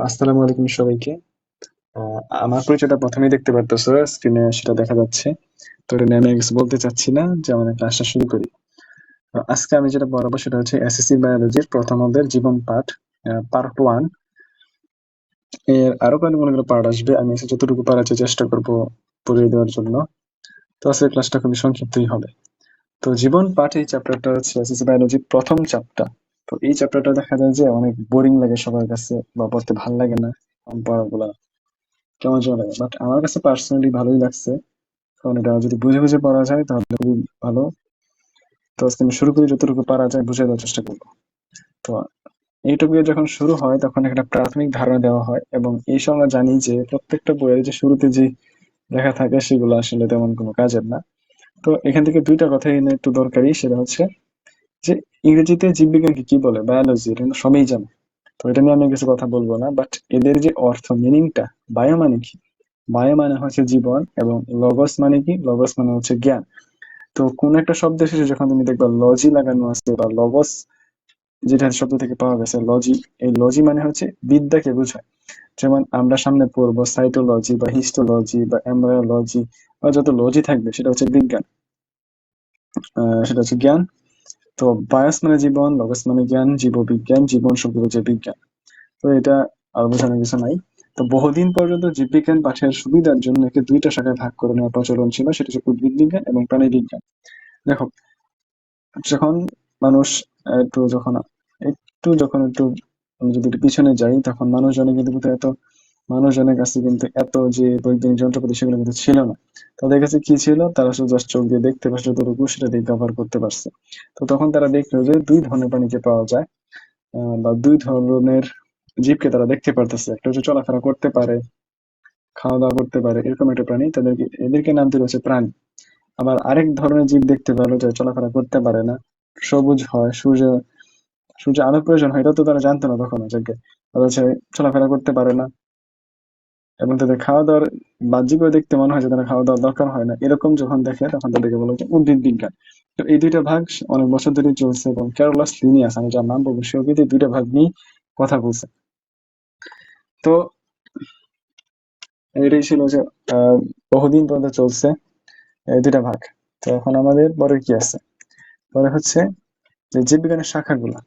আসসালামু আলাইকুম সবাইকে। আমার পরিচয়টা প্রথমেই দেখতে পারতেছো, স্ক্রিনে সেটা দেখা যাচ্ছে। তো এটা নিয়ে আমি কিছু বলতে চাচ্ছি না, যে আমাদের ক্লাসটা শুরু করি। তো আজকে আমি যেটা পড়াবো সেটা হচ্ছে এসএসসি বায়োলজির প্রথম অধ্যায়ের জীবন পাঠ, পার্ট 1। এর আরো অনেকগুলো পার্ট আসবে, আমি এসে যতটুকু পারার চেষ্টা করব পড়িয়ে দেওয়ার জন্য। তো আজকের ক্লাসটা খুবই সংক্ষিপ্তই হবে। তো জীবন পাঠ এই চ্যাপ্টারটা হচ্ছে এসএসসি বায়োলজির প্রথম চ্যাপ্টার। তো এই চ্যাপ্টারটা দেখা যায় যে অনেক বোরিং লাগে সবার কাছে, বা পড়তে ভালো লাগে না পড়াগুলা, কেমন যেন লাগে। বাট আমার কাছে পার্সোনালি ভালোই লাগছে, কারণ এটা যদি বুঝে বুঝে পড়া যায় তাহলে খুবই ভালো। তো আজকে আমি শুরু করি, যতটুকু পারা যায় বুঝে দেওয়ার চেষ্টা করবো। তো এই টপিকে যখন শুরু হয় তখন একটা প্রাথমিক ধারণা দেওয়া হয়, এবং এই সময় আমরা জানি যে প্রত্যেকটা বইয়ের যে শুরুতে যে লেখা থাকে সেগুলো আসলে তেমন কোনো কাজের না। তো এখান থেকে দুইটা কথা এনে একটু দরকারি, সেটা হচ্ছে যে ইংরেজিতে জীববিজ্ঞানকে কি বলে, বায়োলজি, এটা কিন্তু সবাই জানে। তো এটা নিয়ে আমি কিছু কথা বলবো না, বাট এদের যে অর্থ, মিনিংটা, বায়ো মানে কি? বায়ো মানে হচ্ছে জীবন, এবং লগস মানে কি? লগস মানে হচ্ছে জ্ঞান। তো কোন একটা শব্দের শেষে যখন তুমি দেখবা লজি লাগানো আছে, বা লগস যেটা শব্দ থেকে পাওয়া গেছে লজি, এই লজি মানে হচ্ছে বিদ্যাকে বোঝায়। যেমন আমরা সামনে পড়বো সাইটোলজি বা হিস্টোলজি বা এমব্রায়োলজি, বা যত লজি থাকবে সেটা হচ্ছে বিজ্ঞান, সেটা হচ্ছে জ্ঞান। তো বায়োস মানে জীবন, লগস মানে জ্ঞান, জীববিজ্ঞান, জীবন শব্দ হচ্ছে বিজ্ঞান। তো এটা আর বোঝানোর কিছু নাই। তো বহুদিন পর্যন্ত জীববিজ্ঞান পাঠের সুবিধার জন্য একে দুইটা শাখায় ভাগ করে নেওয়ার প্রচলন ছিল, সেটা হচ্ছে উদ্ভিদ বিজ্ঞান এবং প্রাণী বিজ্ঞান। দেখো, যখন মানুষ একটু আমি যদি একটু পিছনে যাই, তখন মানুষজনের কাছে কিন্তু এত যে বৈজ্ঞানিক যন্ত্রপাতি সেগুলো কিন্তু ছিল না। তাদের কাছে কি ছিল? তারা শুধু জাস্ট চোখ দিয়ে দেখতে পারছে, যতটুকু সেটা দিয়ে ব্যবহার করতে পারছে। তো তখন তারা দেখলো যে দুই ধরনের প্রাণীকে পাওয়া যায়, বা দুই ধরনের জীবকে তারা দেখতে পারতেছে। একটা হচ্ছে চলাফেরা করতে পারে, খাওয়া দাওয়া করতে পারে, এরকম একটা প্রাণী, এদেরকে নাম দিল হচ্ছে প্রাণী। আবার আরেক ধরনের জীব দেখতে পেলো যে চলাফেরা করতে পারে না, সবুজ হয়, সূর্য আলোর প্রয়োজন হয়, এটা তো তারা জানতো না তখন। যাকে তারা হচ্ছে চলাফেরা করতে পারে না, এবং তাদের খাওয়া দাওয়ার বাহ্যিকভাবে দেখতে মনে হয় যে তারা খাওয়া দাওয়ার দরকার হয় না, এরকম যখন দেখে তখন তাদেরকে বলা হচ্ছে উদ্ভিদ বিজ্ঞান। তো এই দুইটা ভাগ অনেক বছর ধরে চলছে, এবং ক্যারোলাস লিনিয়াস, আমি যার নাম বলবো, সেও কিন্তু এই দুইটা ভাগ নিয়ে কথা বলছে। তো এটাই ছিল যে বহুদিন পর্যন্ত চলছে এই দুইটা ভাগ। তো এখন আমাদের পরে কি আছে? পরে হচ্ছে যে জীববিজ্ঞানের শাখাগুলা,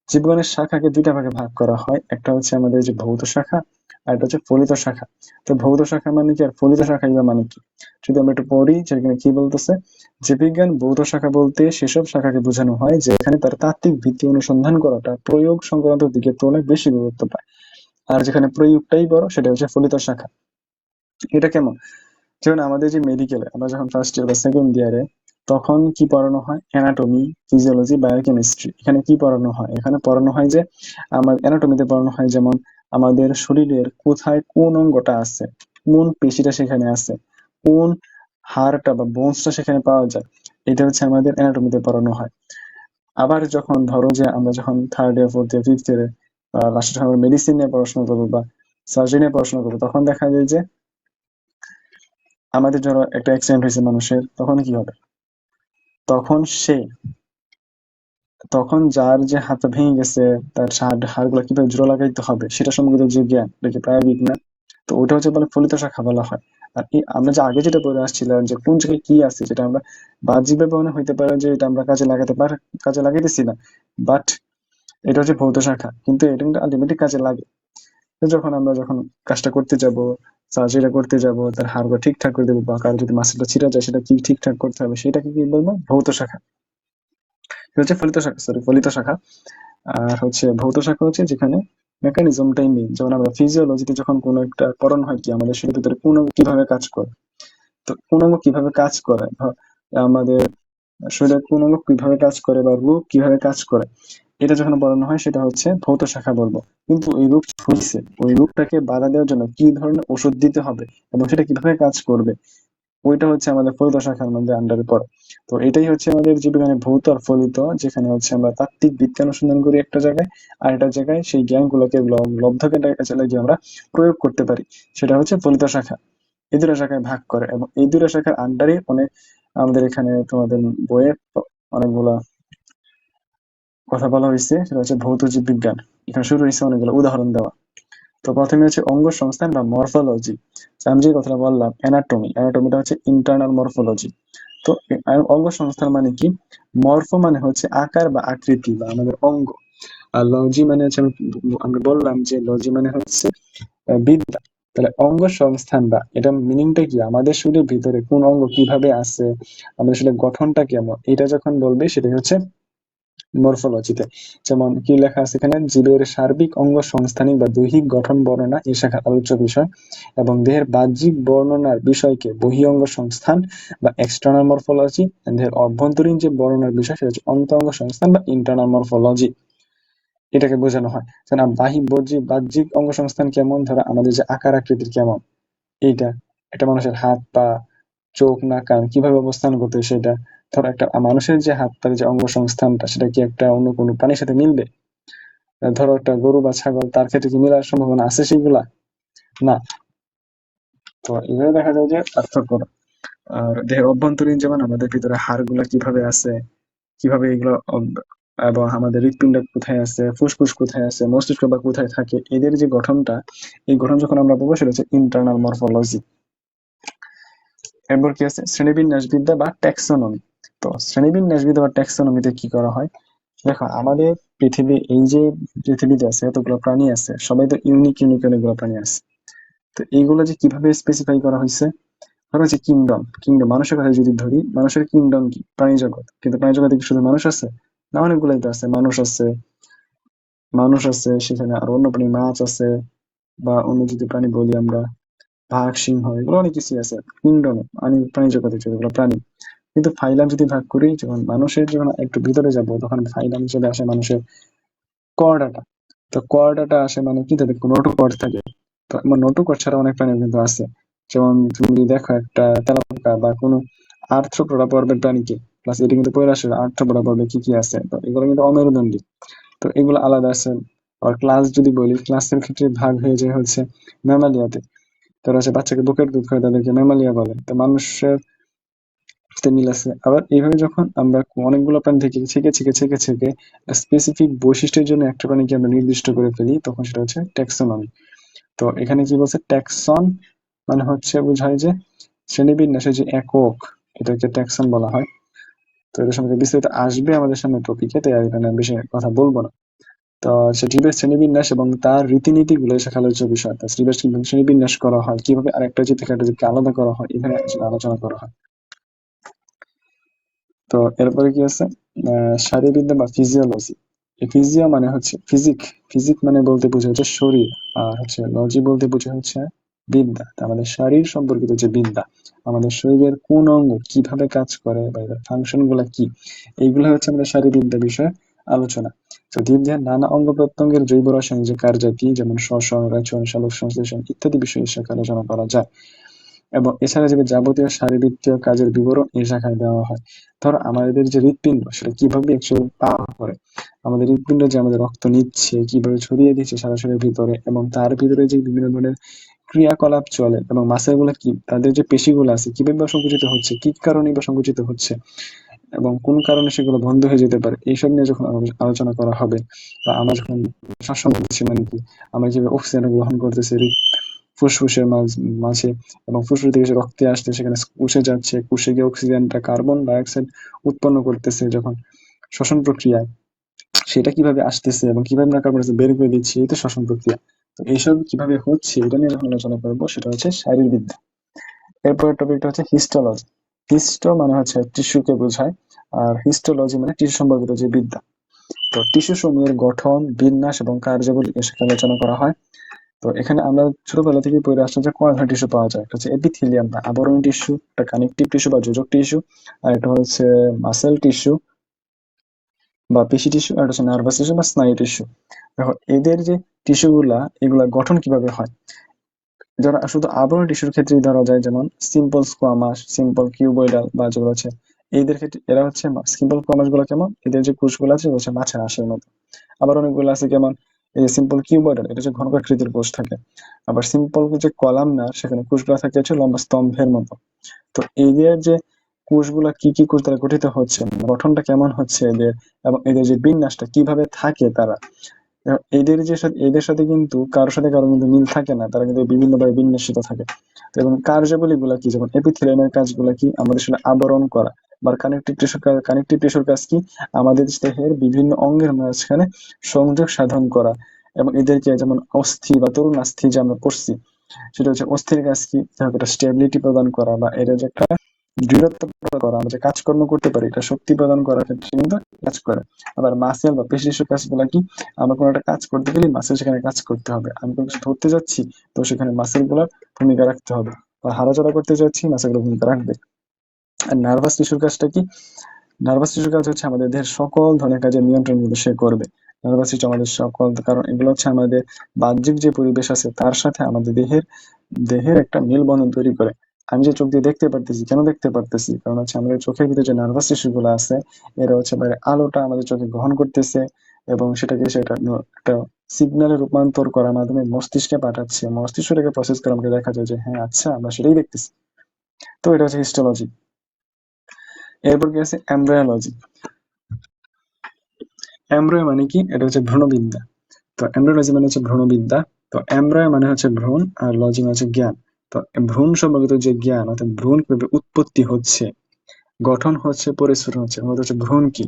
জীববিজ্ঞানের শাখাকে দুইটা ভাগে ভাগ করা হয়। একটা হচ্ছে আমাদের যে ভৌত শাখা, আর একটা হচ্ছে ফলিত শাখা। তো ভৌত শাখা মানে কি, আর ফলিত শাখা বা মানে কি? যদি আমরা একটু পড়ি যেখানে কি বলতেছে, যে বিজ্ঞান ভৌত শাখা বলতে সেসব শাখাকে বোঝানো হয় যেখানে তার তাত্ত্বিক ভিত্তি অনুসন্ধান করাটা প্রয়োগ সংক্রান্ত দিকের তুলনায় বেশি গুরুত্ব পায়। আর যেখানে প্রয়োগটাই বড় সেটা হচ্ছে ফলিত শাখা। এটা কেমন? যেমন আমাদের যে মেডিকেলে আমরা যখন ফার্স্ট ইয়ার বা সেকেন্ড ইয়ারে, তখন কি পড়ানো হয়? Anatomy, physiology, biochemistry. এখানে কি পড়ানো হয়? এখানে পড়ানো হয় যে আমার অ্যানাটমিতে পড়ানো হয় যেমন আমাদের শরীরের কোথায় কোন অঙ্গটা আছে, কোন পেশিটা সেখানে আছে, কোন হাড়টা বা বোনসটা সেখানে পাওয়া যায়। এটা হচ্ছে আমাদের অ্যানাটমিতে পড়ানো হয়। আবার যখন ধরো যে আমরা যখন third year, fourth year, fifth ইয়ারে লাস্টে যখন মেডিসিন নিয়ে পড়াশোনা করবো বা সার্জারি নিয়ে পড়াশোনা করবো, তখন দেখা যায় যে আমাদের ধরো একটা অ্যাক্সিডেন্ট হয়েছে মানুষের, তখন কি হবে? তখন সে তখন যার যে হাতটা ভেঙে গেছে, তার হাড়গুলো কিভাবে জোড়া লাগাইতে হবে সেটা সম্পর্কিত যে জ্ঞান, এটা কি প্রায়োগিক না? তো ওটা হচ্ছে বলে ফলিত শাখা বলা হয়। আর আমরা যে আগে যেটা পড়ে আসছিলাম যে কোন জায়গায় কি আছে, যেটা আমরা বাহ্যিক ভাবে মনে হইতে পারে যে এটা আমরা কাজে লাগাইতেছি না, বাট এটা হচ্ছে ভৌত শাখা, কিন্তু এটা কিন্তু আলটিমেটলি কাজে লাগে। তো যখন কাজটা করতে যাব, সার্জারিটা করতে যাব, তার হাড়গুলো ঠিকঠাক করে দেবো, বা কারো যদি মাসেলটা ছিঁড়া যায় সেটা কি ঠিকঠাক করতে হবে, সেটাকে কি বলবো? ভৌত শাখা। এটা হচ্ছে ফলিত শাখা। আর হচ্ছে ভৌত শাখা হচ্ছে যেখানে মেকানিজমটাই মেইন। যেমন আমরা ফিজিওলজিতে যখন কোনো একটা পড়ানো হয় কি আমাদের শরীরের ভিতরে কোন অঙ্গ কিভাবে কাজ করে। তো কোন অঙ্গ কিভাবে কাজ করে, আমাদের শরীরের কোন অঙ্গ কিভাবে কাজ করে বা রোগ কিভাবে কাজ করে, এটা যখন পড়ানো হয় সেটা হচ্ছে ভৌত শাখা বলবো। কিন্তু ওই রোগ হয়েছে, ওই রোগটাকে বাধা দেওয়ার জন্য কি ধরনের ওষুধ দিতে হবে এবং সেটা কিভাবে কাজ করবে, ওইটা হচ্ছে আমাদের ফলিত শাখার মধ্যে আন্ডারে পড়ে। তো এটাই হচ্ছে আমাদের জীববিজ্ঞানের ভৌত আর ফলিত, যেখানে হচ্ছে আমরা তাত্ত্বিক বিজ্ঞান অনুসন্ধান করি একটা জায়গায়, আর একটা জায়গায় সেই জ্ঞানগুলোকে লব্ধকে কাজে লাগিয়ে আমরা প্রয়োগ করতে পারি, সেটা হচ্ছে ফলিত শাখা। এই দুটো শাখায় ভাগ করে, এবং এই দুটো শাখার আন্ডারে অনেক আমাদের এখানে তোমাদের বইয়ে অনেকগুলা কথা বলা হয়েছে, সেটা হচ্ছে ভৌত জীব বিজ্ঞান। এখানে শুরু হয়েছে অনেকগুলো উদাহরণ দেওয়া। তো প্রথমে হচ্ছে অঙ্গ সংস্থান বা মরফোলজি। আমি যে কথাটা বললাম অ্যানাটমিটা হচ্ছে ইন্টারনাল মরফোলজি। তো অঙ্গ সংস্থান মানে কি? মরফো মানে হচ্ছে আকার বা আকৃতি বা আমাদের অঙ্গ, আর লজি মানে হচ্ছে আমরা বললাম যে লজি মানে হচ্ছে বিদ্যা। তাহলে অঙ্গ সংস্থান বা এটা মিনিংটা কি, আমাদের শরীরের ভিতরে কোন অঙ্গ কিভাবে আছে, আমাদের আসলে গঠনটা কেমন, এটা যখন বলবে সেটাই হচ্ছে মরফোলজিতে। যেমন কি লেখা আছে এখানে, জীবের সার্বিক অঙ্গ সংস্থানিক বা দৈহিক গঠন বর্ণনা এই শাখার আলোচ্য বিষয়, এবং দেহের বাহ্যিক বর্ণনার বিষয়কে বহিঃঅঙ্গ সংস্থান বা এক্সটার্নাল মরফোলজি, দেহের অভ্যন্তরীণ যে বর্ণনার বিষয় সেটা হচ্ছে অন্তঃঅঙ্গ সংস্থান বা ইন্টারনাল মরফোলজি, এটাকে বোঝানো হয়। যেমন বাহ্যিক অঙ্গ সংস্থান কেমন, ধরো আমাদের যে আকার আকৃতির কেমন, এইটা একটা মানুষের হাত পা চোখ নাক কান কিভাবে অবস্থান করতে সেটা। ধরো একটা মানুষের যে হাত পায়ের যে অঙ্গ সংস্থানটা সেটা কি একটা অন্য কোনো প্রাণীর সাথে মিলবে? ধরো একটা গরু বা ছাগল, তার ক্ষেত্রে কি মেলার সম্ভাবনা আছে সেগুলা? না। তো এইভাবে দেখা যায় যে পার্থক্য। আর দেহের অভ্যন্তরীণ যেমন আমাদের ভিতরে হাড়গুলা কিভাবে আছে, কিভাবে এগুলো এবং আমাদের হৃৎপিণ্ড কোথায় আছে, ফুসফুস কোথায় আছে, মস্তিষ্ক বা কোথায় থাকে, এদের যে গঠনটা, এই গঠন যখন আমরা বলবো সেটা হচ্ছে ইন্টারনাল মরফোলজি। এরপর কি আছে, শ্রেণীবিন্যাসবিদ্যা বা ট্যাক্সোনমি। তো শ্রেণীবিন্যাসবিদ্যা বা ট্যাক্সোনমিতে কি করা হয়, দেখো আমাদের এই যে পৃথিবীতে আছে এতগুলো প্রাণী আছে, সবাই তো ইউনিক ইউনিক অনেকগুলো প্রাণী আছে। তো এইগুলো যে কিভাবে স্পেসিফাই করা হয়েছে, ধরো যে কিংডম মানুষের কথা যদি ধরি, মানুষের কিংডম কি প্রাণী জগৎ, কিন্তু প্রাণী জগতে কি শুধু মানুষ আছে? না, অনেকগুলাই তো আছে, মানুষ আছে সেখানে আর অন্য প্রাণী, মাছ আছে, বা অন্য যদি প্রাণী বলি আমরা বাঘ সিংহ, এগুলো অনেক কিছু আছে কিংডম, প্রাণী জগতে যেগুলো প্রাণী। কিন্তু ফাইলাম যদি ভাগ করি, যখন একটু ভিতরে যাব তখন ফাইলাম চলে আসে মানুষের কর্ডাটা। তো কর্ডাটা আসে মানে কি, তাদের নোটু কর্ড থাকে। তো আমার নোটু কর্ড ছাড়া অনেক প্রাণী কিন্তু আছে। যেমন তুমি যদি দেখো একটা তেলাপোকা বা কোনো আর্থ্রোপোডা পর্বের প্রাণীকে, প্লাস এটা কিন্তু পরে আসে আর্থ্রোপোডা পর্বে কি কি আছে, তো এগুলো কিন্তু অমেরুদণ্ডী। তো এগুলো আলাদা আছে। আর ক্লাস যদি বলি, ক্লাসের ক্ষেত্রে ভাগ হয়ে যায় হচ্ছে ম্যামালিয়াতে। তারা হচ্ছে বাচ্চাকে বুকের দুধ খায়, তাদেরকে ম্যামালিয়া বলে। তো মানুষের সাথে মিল আছে। আবার এইভাবে যখন আমরা অনেকগুলো প্রাণী থেকে ছেকে স্পেসিফিক বৈশিষ্ট্যের জন্য একটা প্রাণীকে আমরা নির্দিষ্ট করে ফেলি, তখন সেটা হচ্ছে ট্যাক্সোনমি। তো এখানে কি বলছে, ট্যাক্সন মানে হচ্ছে বোঝায় যে শ্রেণীবিন্যাসের যে একক, এটাকে ট্যাক্সন বলা হয়। তো এটার সম্পর্কে বিস্তারিত আসবে আমাদের সামনে টপিকে, তাই আর এখানে বেশি কথা বলবো না। তো জীবের শ্রেণীবিন্যাস এবং তার রীতিনীতি গুলো শেখা আলোচ্য বিষয়। তা জীবের কিভাবে শ্রেণীবিন্যাস করা হয়, কিভাবে আরেকটা জীব থেকে একটা জীবকে আলাদা করা হয়, এখানে আসলে আলোচনা করা হয়। তো এরপরে কি আছে, শারীরবিদ্যা বা ফিজিওলজি। ফিজিও মানে হচ্ছে ফিজিক মানে বলতে বোঝা হচ্ছে শরীর, আর হচ্ছে লজি বলতে বোঝা হচ্ছে বিদ্যা। তা আমাদের শরীর সম্পর্কিত যে বিদ্যা, আমাদের শরীরের কোন অঙ্গ কিভাবে কাজ করে বা এদের ফাংশন গুলা কি, এইগুলো হচ্ছে আমাদের শারীরবিদ্যা বিষয়ে আলোচনা। তো জীবদেহের নানা অঙ্গ প্রত্যঙ্গের জৈব রাসায়নিক যে কার্যাদি, যেমন শ্বসন, রেচন, সালোক সংশ্লেষণ ইত্যাদি বিষয়ে আলোচনা করা যায়। এবং এছাড়া যে যাবতীয় শারীরবৃত্তীয় কাজের বিবরণ এই শাখায় দেওয়া হয়। ধরো আমাদের যে হৃৎপিণ্ড সেটা কিভাবে অ্যাকচুয়ালি পাওয়া করে, আমাদের হৃৎপিণ্ড যে আমাদের রক্ত নিচ্ছে কিভাবে ছড়িয়ে দিচ্ছে সারা শরীরের ভিতরে, এবং তার ভিতরে যে বিভিন্ন ধরনের ক্রিয়াকলাপ চলে, এবং মাসেল গুলা কি, তাদের যে পেশিগুলো আছে কিভাবে বা সংকুচিত হচ্ছে, কি কারণে বা সংকুচিত হচ্ছে, এবং কোন কারণে সেগুলো বন্ধ হয়ে যেতে পারে, এইসব নিয়ে যখন আলোচনা করা হবে, বা আমরা যখন শ্বাস করছি মানে কি, আমরা যেভাবে অক্সিজেন গ্রহণ করতেছি ফুসফুসের মাঝে, এবং ফুসফুস থেকে সে রক্তে আসছে, সেখানে কোষে যাচ্ছে, কোষে গিয়ে অক্সিজেনটা কার্বন ডাই অক্সাইড উৎপন্ন করতেছে যখন শ্বসন প্রক্রিয়ায়, সেটা কিভাবে আসতেছে এবং কিভাবে আমরা কার্বন ডাই অক্সাইড বের করে দিচ্ছি, এই তো শ্বসন প্রক্রিয়া। তো এইসব কিভাবে হচ্ছে এটা নিয়ে যখন আলোচনা করবো সেটা হচ্ছে শারীরবিদ্যা। এরপরের টপিকটা হচ্ছে হিস্টোলজি। হিস্টো মানে হচ্ছে টিস্যুকে বোঝায়, আর হিস্টোলজি মানে টিস্যু সম্পর্কিত যে বিদ্যা। তো টিস্যু সমূহের গঠন, বিন্যাস এবং কার্যাবলী এর সাথে আলোচনা করা হয়। তো এখানে আমরা ছোটবেলা থেকে পড়ে আসছি যে কয় ধরনের টিস্যু পাওয়া যায়, একটা হচ্ছে এপিথেলিয়াম বা আবরণী টিস্যু, একটা কানেকটিভ টিস্যু বা যোজক টিস্যু, আর একটা হচ্ছে মাসেল টিস্যু বা পেশি টিস্যু, আর একটা হচ্ছে নার্ভাস টিস্যু বা স্নায়ু টিস্যু। দেখো এদের যে টিস্যুগুলা, এগুলা গঠন কিভাবে হয়, যারা শুধু আবরণী টিস্যুর ক্ষেত্রেই ধরা যায়, যেমন সিম্পল স্কোয়ামাস, সিম্পল কিউবয়েডাল বা যেগুলো হচ্ছে এদের ক্ষেত্রে, এরা হচ্ছে সিম্পল স্কোয়ামাস গুলো কেমন, এদের যে কোষগুলো আছে হচ্ছে মাছের আঁশের মতো। আবার অনেকগুলো আছে কেমন, এই যে সিম্পল কিউবয়েডাল, এটা হচ্ছে ঘনকাকৃতির কোষ থাকে। আবার সিম্পল যে কলামনার, সেখানে কোষগুলো থাকে হচ্ছে লম্বা স্তম্ভের মতো। তো এদের যে কোষগুলা কি কি কোষ দ্বারা গঠিত হচ্ছে, গঠনটা কেমন হচ্ছে এদের, এবং এদের যে বিন্যাসটা কিভাবে থাকে তারা, এদের সাথে কিন্তু কারোর সাথে কারো কিন্তু মিল থাকে না, তারা কিন্তু বিভিন্নভাবে বিন্যাসিত থাকে। তো এবং কার্যাবলী গুলা কি, যেমন এপিথেলিয়ামের কাজগুলা কি, আমাদের আসলে আবরণ করা, বা কানেকটিভ টিস্যুর কাজ কি, আমাদের দেহের বিভিন্ন অঙ্গের মাঝখানে সংযোগ সাধন করা। এবং এদেরকে যেমন অস্থি বা তরুণ অস্থি যে আমরা পড়ছি, সেটা হচ্ছে অস্থির কাজ কি, একটা স্টেবিলিটি প্রদান করা, বা এর যে একটা দৃঢ়ত্ব প্রদান করা, আমরা যে কাজকর্ম করতে পারি এটা শক্তি প্রদান করার ক্ষেত্রে কিন্তু কাজ করে। আবার মাসেল বা পেশি কাজগুলা কি, আমরা কোনো একটা কাজ করতে গেলে মাসেল সেখানে কাজ করতে হবে। আমি কোনো কিছু ধরতে যাচ্ছি, তো সেখানে মাসেল গুলার ভূমিকা রাখতে হবে, বা হাঁটাচলা করতে যাচ্ছি মাসেল গুলোর ভূমিকা রাখবে। আর নার্ভাস টিস্যুর কাজটা কি, নার্ভাস টিস্যুর কাজ হচ্ছে আমাদের দেহের সকল ধরনের কাজের নিয়ন্ত্রণ কিন্তু সে করবে। নার্ভাস সিস্টেম আমাদের সকল, কারণ এগুলো হচ্ছে আমাদের বাহ্যিক যে পরিবেশ আছে তার সাথে আমাদের দেহের দেহের একটা মেলবন্ধন তৈরি করে। আমি যে চোখ দিয়ে দেখতে পারতেছি, কেন দেখতে পারতেছি, কারণ হচ্ছে আমাদের চোখের ভিতরে যে নার্ভাস টিস্যু গুলো আছে, এরা হচ্ছে বাইরে আলোটা আমাদের চোখে গ্রহণ করতেছে, এবং সেটাকে সেটা একটা সিগন্যালে রূপান্তর করার মাধ্যমে মস্তিষ্কে পাঠাচ্ছে, মস্তিষ্কটাকে প্রসেস করে আমাকে দেখা যায় যে হ্যাঁ আচ্ছা আমরা সেটাই দেখতেছি। তো এটা হচ্ছে হিস্টোলজি। এরপর কি আছে এমব্রায়োলজি। এমব্রয় মানে কি, এটা হচ্ছে ভ্রূণবিদ্যা। তো এমব্রয়োলজি মানে হচ্ছে ভ্রূণবিদ্যা। তো এমব্রয় মানে হচ্ছে ভ্রূণ, আর লজি মানে হচ্ছে জ্ঞান। তো ভ্রূণ সম্পর্কিত যে জ্ঞান, অর্থাৎ ভ্রূণ কিভাবে উৎপত্তি হচ্ছে, গঠন হচ্ছে, পরিস্ফুটন হচ্ছে, মূলত হচ্ছে ভ্রূণ কি।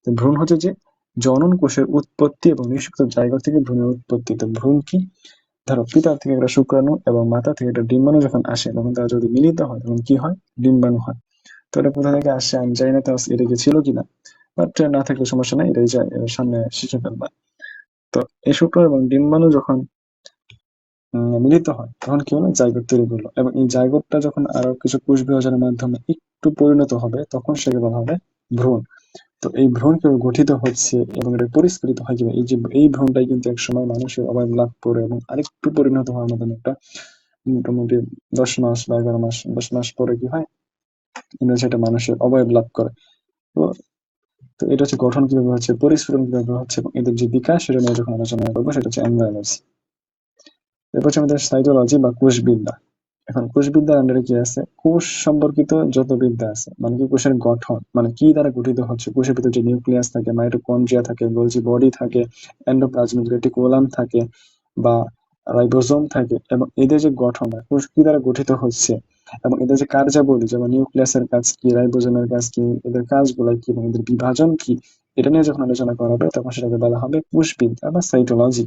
তো ভ্রূণ হচ্ছে যে জনন কোষের উৎপত্তি এবং নিষিক্ত জায়গা থেকে ভ্রূণের উৎপত্তি। তো ভ্রূণ কি, ধরো পিতা থেকে একটা শুক্রাণু এবং মাতা থেকে একটা ডিম্বাণু যখন আসে, তখন তারা যদি মিলিত হয় তখন কি হয়, ডিম্বাণু হয়। তো এটা কোথা থেকে আসে আমি জানি না, তো এটা কি ছিল কিনা, বাট না থাকলে সমস্যা নাই, এটাই যায়, এর সামনে শিখে ফেলবা। তো এই শুক্রাণু এবং ডিম্বাণু যখন মিলিত হয় তখন কি হলো, জাইগোট তৈরি করলো, এবং এই জাইগোটটা যখন আরো কিছু কোষ বিভাজনের মাধ্যমে একটু পরিণত হবে তখন সেকে বলা হবে ভ্রূণ। তো এই ভ্রূণ কিভাবে গঠিত হচ্ছে এবং এটা পরিস্ফুটিত হয় কিভাবে, এই যে এই ভ্রূণটাই কিন্তু একসময় মানুষের অবয়ব লাভ করে এবং আরেকটু পরিণত হওয়ার মতন একটা মোটামুটি 10 মাস বা 11 মাস, 10 মাস পরে কি হয়, সেটা মানুষের অবয়ব লাভ করে। তো তো এটা হচ্ছে গঠন কিভাবে হচ্ছে, পরিস্ফুটন কিভাবে হচ্ছে, এবং এদের যে বিকাশ সেটা নিয়ে যখন আলোচনা করবো সেটা হচ্ছে এমব্রায়োলজি। এরপর হচ্ছে আমাদের সাইটোলজি বা কোষবিদ্যা। এখন কোষবিদ্যার আন্ডারে কি আছে, কোষ সম্পর্কিত যত বিদ্যা আছে, মানে কি কোষের গঠন, মানে কি দ্বারা গঠিত হচ্ছে, কোষের ভিতরে যে নিউক্লিয়াস থাকে, মাইটোকন্ড্রিয়া থাকে, গোলজি বডি থাকে, এন্ডোপ্লাজমিক রেটিকুলাম থাকে, বা রাইবোজোম থাকে, এবং এদের যে গঠন, কোষ কি দ্বারা গঠিত হচ্ছে, এবং এদের যে কার্যাবলী, যেমন নিউক্লিয়াসের কাজ কি, রাইবোজোমের কাজ কি, এদের কাজগুলো কি, এবং এদের বিভাজন কি, এটা নিয়ে যখন আলোচনা করা হবে তখন সেটাকে বলা হবে কোষবিদ্যা বা সাইটোলজি।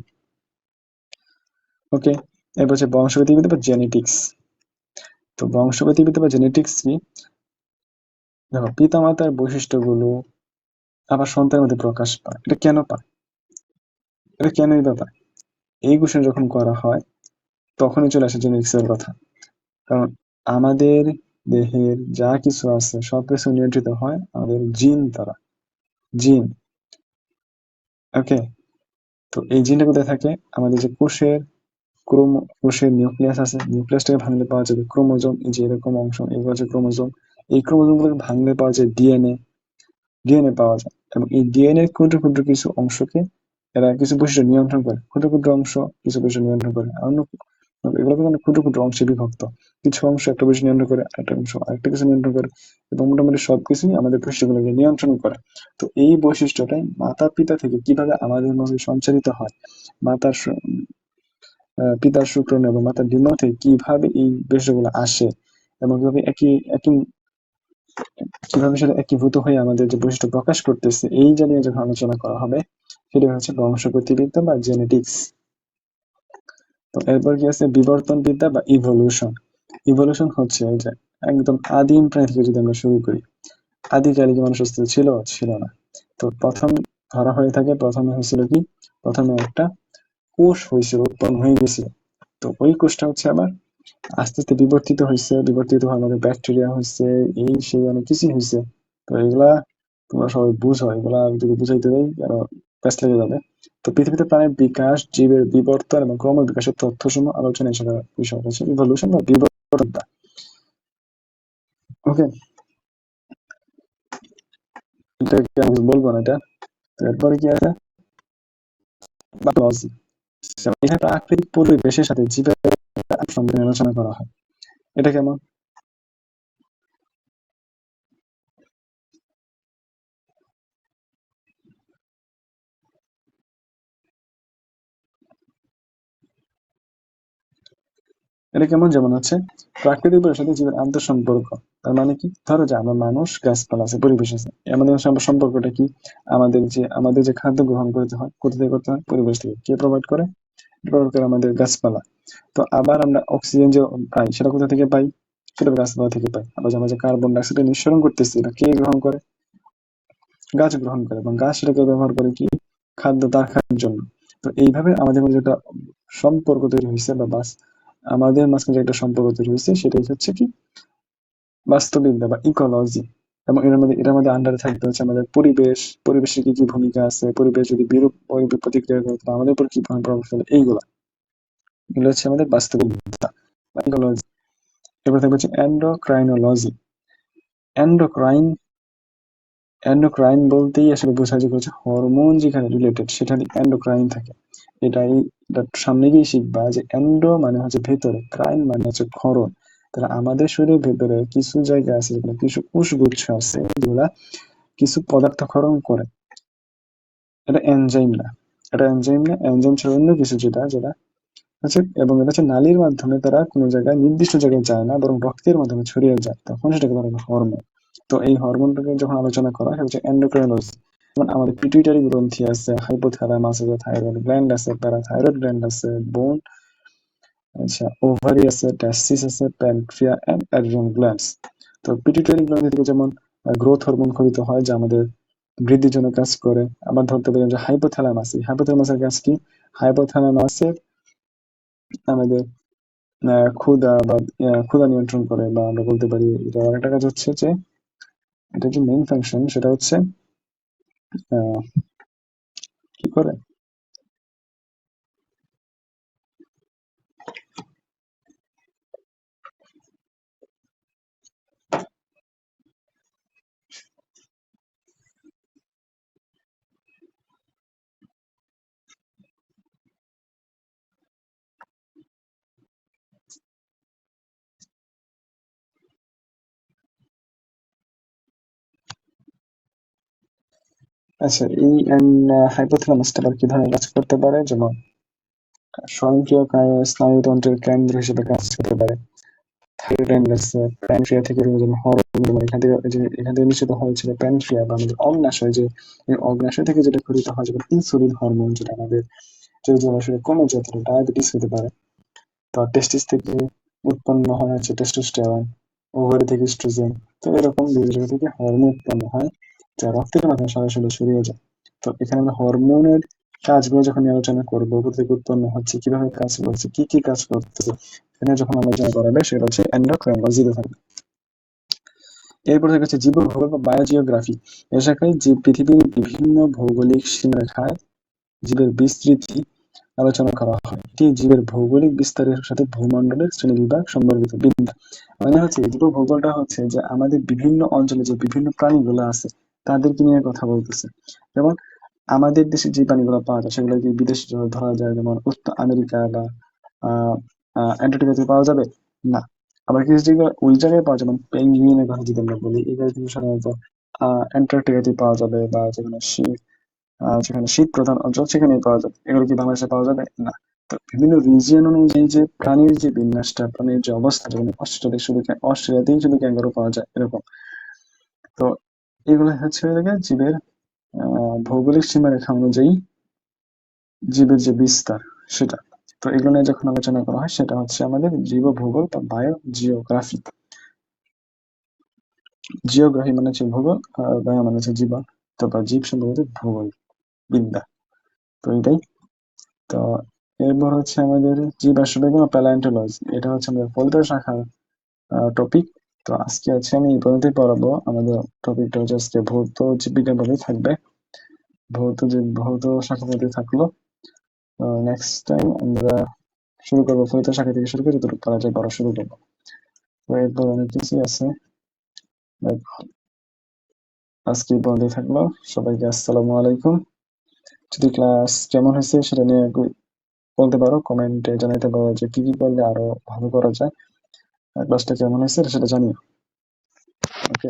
ওকে। এরপর হচ্ছে বংশগতিবিদ্যা বা জেনেটিক্স। তো বংশগতিবিদ্যা বা জেনেটিক্স কি, দেখো পিতামাতার বৈশিষ্ট্যগুলো আবার সন্তানের মধ্যে প্রকাশ পায়, এটা কেন পায়, এটা কেনই বা পায়, এই কোশ্চেন যখন করা হয় তখনই চলে আসে জেনেটিক্স এর কথা। কারণ আমাদের দেহের যা কিছু আছে সবকিছু নিয়ন্ত্রিত হয় আমাদের জিন দ্বারা। জিন। ওকে। তো এই জিনটা কোথায় থাকে, আমাদের যে কোষের নিউক্লিয়াস আছে, নিউক্লিয়াসটাকে ভাঙলে পাওয়া যাবে ক্রোমোজোম, এই যে এরকম অংশ, এগুলো হচ্ছে ক্রোমোজোম। এই ক্রোমোজোম গুলোকে ভাঙলে পাওয়া যায় ডিএনএ, ডিএনএ পাওয়া যায়, এবং এই ডিএনএ এর ক্ষুদ্র ক্ষুদ্র কিছু অংশকে এরা কিছু বৈশিষ্ট্য নিয়ন্ত্রণ করে, ক্ষুদ্র ক্ষুদ্র অংশ কিছু বৈশিষ্ট্য নিয়ন্ত্রণ করে, আর অন্য এগুলোকে মানে ক্ষুদ্র ক্ষুদ্র অংশে বিভক্ত, কিছু অংশ একটা বৈশিষ্ট্য নিয়ন্ত্রণ করে, একটা অংশ আরেকটা কিছু নিয়ন্ত্রণ করে, এবং মোটামুটি সবকিছুই আমাদের বৈশিষ্ট্যগুলোকে নিয়ন্ত্রণ করে। তো এই বৈশিষ্ট্যটাই মাতা পিতা থেকে কিভাবে আমাদের মধ্যে সঞ্চারিত হয়, মাতার পিতার শুক্রাণু এবং মাতার ডিম্বাণু থেকে কিভাবে এই বৈশিষ্ট্যগুলো আসে, এবং কিভাবে একই একই কিভাবে সেটা একীভূত হয়ে আমাদের যে বৈশিষ্ট্য প্রকাশ করতেছে, এই জাতীয় যখন আলোচনা করা হবে সেটা হচ্ছে বংশগতিবিদ্যা বা জেনেটিক্স। তো এরপর কি আছে বিবর্তন বিদ্যা বা ইভলিউশন। ইভলিউশন হচ্ছে এই যে একদম আদিম প্রাণী থেকে যদি আমরা শুরু করি, আদিকালে কি মানুষ অস্তিত্ব ছিল, ছিল না। তো প্রথম ধরা হয়ে থাকে, প্রথমে হয়েছিল কি, প্রথমে একটা কোষ হয়েছিল, উৎপন্ন হয়ে গেছিল। তো ওই কোষটা হচ্ছে আবার আস্তে আস্তে বিবর্তিত হয়েছে, বিবর্তিত হওয়ার মধ্যে ব্যাকটেরিয়া হয়েছে, এই সেই অনেক কিছুই হয়েছে। তো এগুলা তোমরা সবাই বুঝো, এগুলা যদি বুঝাইতে যাই আরো ব্যস্ত লেগে যাবে। তো পৃথিবীতে প্রাণীর বিকাশ, জীবের বিবর্তন এবং ক্রম বিকাশের তথ্যসমূহ আলোচনা হিসেবে বিষয় হচ্ছে ইভলিউশন বা বিবর্তন। ওকে, এটাকে আমি বলবো না এটা। তো এরপরে কি আছে বায়োলজি। এখানে প্রাকৃতিক পরিবেশের সাথে জীবের সম্পর্কে আলোচনা করা হয়। এটা কেমন? এটা কেমন? যেমন হচ্ছে প্রাকৃতিক পরিবেশের সাথে জীবের আন্তঃসম্পর্ক। তার মানে কি? ধরো যে আমরা মানুষ, গাছপালা আছে, পরিবেশ আছে। আমাদের সম্পর্কটা কি? আমাদের যে খাদ্য গ্রহণ করতে হয়, কোথা থেকে করতে হয়? পরিবেশ থেকে। কে প্রোভাইড করে? প্রোভাইড করে আমাদের গাছপালা। তো আবার আমরা অক্সিজেন যে পাই সেটা কোথা থেকে পাই? সেটা গাছপালা থেকে পাই। আবার যে আমরা যে কার্বন ডাইঅক্সাইড নিঃসরণ করতেছি এটা কে গ্রহণ করে? গাছ গ্রহণ করে, এবং গাছ সেটাকে ব্যবহার করে কি? তার খাদ্যের জন্য। তো এইভাবে আমাদের মধ্যে একটা সম্পর্ক তৈরি হয়েছে, বা আমাদের মাঝখানে যে একটা সম্পর্ক তৈরি হয়েছে সেটাই হচ্ছে কি? বাস্তুবিদ্যা বা ইকোলজি। এবং এটার মধ্যে আন্ডারে থাকতে হচ্ছে আমাদের পরিবেশের কি কি ভূমিকা আছে, পরিবেশ যদি বিরূপ প্রতিক্রিয়া করে তাহলে আমাদের উপর কি প্রভাব ফেলে, এইগুলা। এগুলো হচ্ছে আমাদের বাস্তুবিদ্যা বা ইকোলজি। এবার থাকবে হচ্ছে এন্ডোক্রাইনোলজি। এন্ডোক্রাইন এন্ডোক্রাইন বলতেই আসলে বোঝায় যে হচ্ছে হরমোন যেখানে রিলেটেড সেখানে এন্ডোক্রাইন থাকে। এটাই, এটা সামনে গিয়ে শিখবা যে এন্ডো মানে হচ্ছে ভেতরে, ক্রাইন মানে হচ্ছে ক্ষরণ। তাহলে আমাদের শরীরের ভেতরে কিছু জায়গা আছে যেখানে কিছু কোষগুচ্ছ আছে যেগুলা কিছু পদার্থ ক্ষরণ করে। এটা এনজাইম না। এনজাইম ছাড়া অন্য কিছু, যেটা যেটা হচ্ছে, এবং এটা হচ্ছে নালীর মাধ্যমে তারা কোনো জায়গায় নির্দিষ্ট জায়গায় যায় না, বরং রক্তের মাধ্যমে ছড়িয়ে যায়, তখন সেটাকে বলা হয় হরমোন। তো এই হরমোনটাকে যখন আলোচনা করা হয়, সেটা হচ্ছে এন্ডোক্রাইনোলজি। যেমন আমাদের পিটুইটারি গ্রন্থি আছে, হাইপোথ্যালামাস আছে, থাইরয়েড গ্ল্যান্ড আছে, প্যারাথাইরয়েড গ্ল্যান্ড আছে, বোন, আচ্ছা, ওভারি আছে, টেস্টিস আছে, প্যানক্রিয়া এন্ড অ্যাড্রিনাল গ্ল্যান্ডস। তো পিটুইটারি গ্রন্থি থেকে যেমন গ্রোথ হরমোন খরিত হয়, যা আমাদের বৃদ্ধির জন্য কাজ করে। আবার ধরতে পারেন যে হাইপোথ্যালামাসের কাজ কি? হাইপোথ্যালামাসের আমাদের ক্ষুধা নিয়ন্ত্রণ করে, বা আমরা বলতে পারি এটা আরেকটা কাজ হচ্ছে যে, এটা যে মেইন ফাংশন সেটা হচ্ছে আহ, কি করে? আচ্ছা, এই হাইপোথ্যালামাসটা আবার কি ধরনের কাজ করতে পারে? যেমন স্বয়ংক্রিয় স্নায়ুতন্ত্রের কেন্দ্র হিসেবে কাজ করতে পারে। থাইরয়েড গ্ল্যান্ড আছে, প্যানক্রিয়া থেকে যেমন হরমোন, এখান থেকে নিঃসৃত হয়েছিল প্যানক্রিয়া বা আমাদের অগ্ন্যাশয়, যে এই অগ্ন্যাশয় থেকে যেটা খরিত হয়, যেমন ইনসুলিন হরমোন, যেটা আমাদের যদি জলাশয়ে কমে যায় তাহলে ডায়াবেটিস হতে পারে। তো টেস্টিস থেকে উৎপন্ন হয় হচ্ছে টেস্টোস্টেরন, ওভারি থেকে ইস্ট্রোজেন। তো এরকম বিভিন্ন জায়গা থেকে হরমোন উৎপন্ন হয়, যা রক্তের মাধ্যমে সরাসরি ছড়িয়ে যায়। তো এখানে আমরা হরমোনের কাজগুলো যখন আলোচনা করবো, কোথা থেকে উৎপন্ন হচ্ছে, কিভাবে কাজ করছে, কি কি কাজ করতেছে, এখানে যখন আলোচনা করাবে সেটা হচ্ছে এন্ডোক্রাইনোলজিতে থাকবে। এরপর হচ্ছে জীবভূগোল বা বায়োজিওগ্রাফি। এর শাখায় যে পৃথিবীর বিভিন্ন ভৌগোলিক সীমারেখায় জীবের বিস্তৃতি আলোচনা করা হয়। এটি জীবের ভৌগোলিক বিস্তারের সাথে ভূমণ্ডলের শ্রেণীবিভাগ সম্পর্কিত বিদ্যা। মানে হচ্ছে জীবভূগোলটা হচ্ছে যে আমাদের বিভিন্ন অঞ্চলে যে বিভিন্ন প্রাণীগুলো আছে তাদেরকে নিয়ে কথা বলতেছে। যেমন আমাদের দেশে যে প্রাণীগুলো পাওয়া যায় সেগুলো কি বিদেশে ধরা যায়, যেমন উত্তর আমেরিকা বা আহ অ্যান্টার্কটিকাতে পাওয়া যাবে? না। আবার কিছু যেগুলো ওই জায়গায় পাওয়া যায়, যেমন পেঙ্গুইনের কথা যদি আমরা বলি, এগুলো কিন্তু সাধারণত অ্যান্টার্কটিকাতে পাওয়া যাবে, বা যেখানে শীত প্রধান অঞ্চল সেখানেই পাওয়া যাবে। এগুলো কি বাংলাদেশে পাওয়া যাবে? না। তো বিভিন্ন রিজিয়ন অনুযায়ী যে প্রাণীর যে বিন্যাসটা, প্রাণীর যে অবস্থা, যেমন অস্ট্রেলিয়াতেই শুধু ক্যাঙ্গারু পাওয়া যায় এরকম। তো এগুলো হচ্ছে জীবের ভৌগোলিক সীমারেখা অনুযায়ী জীবের যে বিস্তার সেটা। তো এগুলো নিয়ে যখন আলোচনা করা হয় সেটা হচ্ছে আমাদের জীবভূগোল বা বায়োজিওগ্রাফি। জিওগ্রাফি মানে হচ্ছে ভূগোল, আর বায়ো মানে হচ্ছে জীবন, তারপর জীব সম্পর্কিত ভূগোল বিদ্যা। তো এটাই। তো এরপর হচ্ছে আমাদের জীবাশ্ম বিজ্ঞান ও প্যালিওন্টোলজি, এটা হচ্ছে আমাদের ফলিত শাখার টপিক। তো আজকে আছে আমি এই পর্যন্তই পড়াবো। আমাদের টপিকটা হচ্ছে আজকে ভৌত জীববিজ্ঞান বলেই থাকবে, ভৌত শাখা পদ্ধতি থাকলো। নেক্সট টাইম আমরা শুরু করবো ফলিত শাখা থেকে, শুরু করে যতটুকু পারা যায় পড়া শুরু করবো। তো এরপর অনেক কিছুই আছে। আজকে এই পর্যন্তই থাকলো। সবাইকে আসসালামু আলাইকুম। যদি ক্লাস কেমন হয়েছে সেটা নিয়ে বলতে পারো, কমেন্টে জানাতে পারো যে কি কি করলে আরো ভালো করা যায়। ক্লাসটা কেমন হয়েছে সেটা জানিও। ওকে।